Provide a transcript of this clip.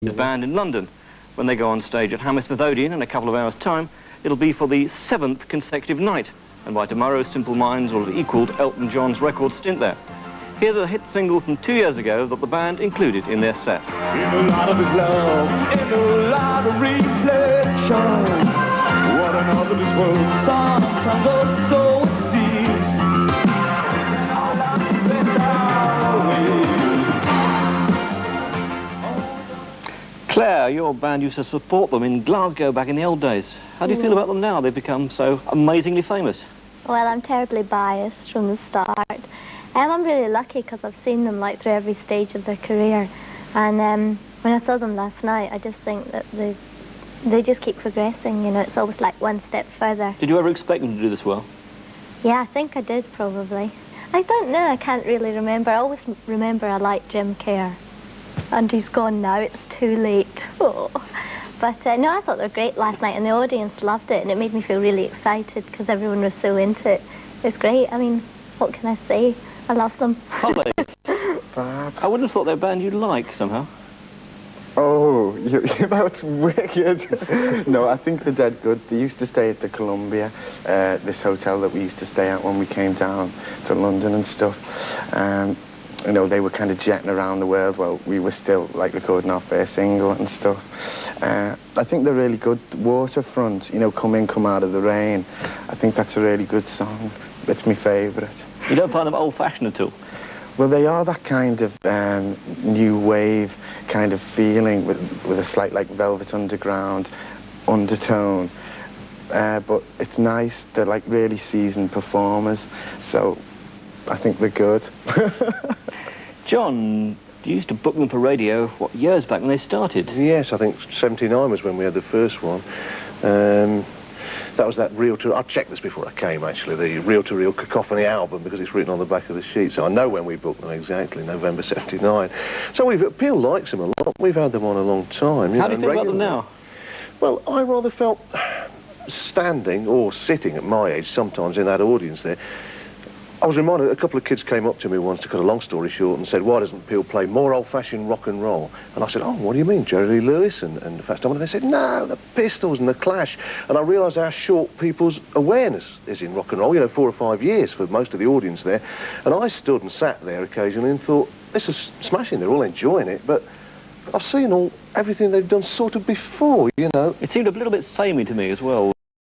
band in London. When they go on stage at Hammersmith Odeon in a couple of hours' time, it'll be for the 7th consecutive night, and by tomorrow Simple Minds will have equalled Elton John's record stint there. Here's a hit single from 2 years ago that the band included in their set. In a lot of his love, in a lot of reflection, what enough of this world sometimes also it seems. All I'm spent away. Claire, your band used to support them in Glasgow back in the old days. How do you feel about them now? They've become so amazingly famous. Well, I'm terribly biased from the start. I'm really lucky because I've seen them like through every stage of their career, and when I saw them last night, I just think that they just keep progressing. You know, it's always like one step further. Did you ever expect them to do this well? Yeah, I think I did probably. I don't know. I can't really remember. I always remember I liked Jim Kerr, and he's gone now. It's too late. Oh. But no, I thought they were great last night, and the audience loved it, and it made me feel really excited because everyone was so into it. It was great. I mean, what can I say? I love them. Holly, I wouldn't have thought they're a band you'd like somehow. Oh, that's wicked. No, I think they're dead good. They used to stay at the Columbia, this hotel that we used to stay at when we came down to London and stuff. You know, they were kind of jetting around the world while we were still like recording our first single and stuff. I think they're really good. Waterfront, you know, Come In, Come Out of the Rain. I think that's a really good song. It's my favourite. You don't find them old-fashioned at all? Well, they are that kind of new wave kind of feeling with a slight like Velvet Underground undertone. But it's nice. They're like really seasoned performers, so I think they're good. John, you used to book them for radio, what, years back when they started? Yes, I think 79 was when we had the first one. That was that reel-to... I checked this before I came, actually, the reel-to-reel Cacophony album, because it's written on the back of the sheet, so I know when we booked them exactly, November 79. So Peel likes them a lot. We've had them on a long time. How do you feel about them now? Well, I rather felt standing or sitting at my age sometimes in that audience there. I was reminded, a couple of kids came up to me once to cut a long story short and said, why doesn't Peel play more old-fashioned rock and roll? And I said, oh, what do you mean, Jerry Lee Lewis and the Fats Domino? And they said, no, the Pistols and the Clash. And I realised how short people's awareness is in rock and roll, you know, 4 or 5 years for most of the audience there. And I stood and sat there occasionally and thought, this is smashing, they're all enjoying it, but I've seen everything they've done sort of before, you know. It seemed a little bit samey to me as well.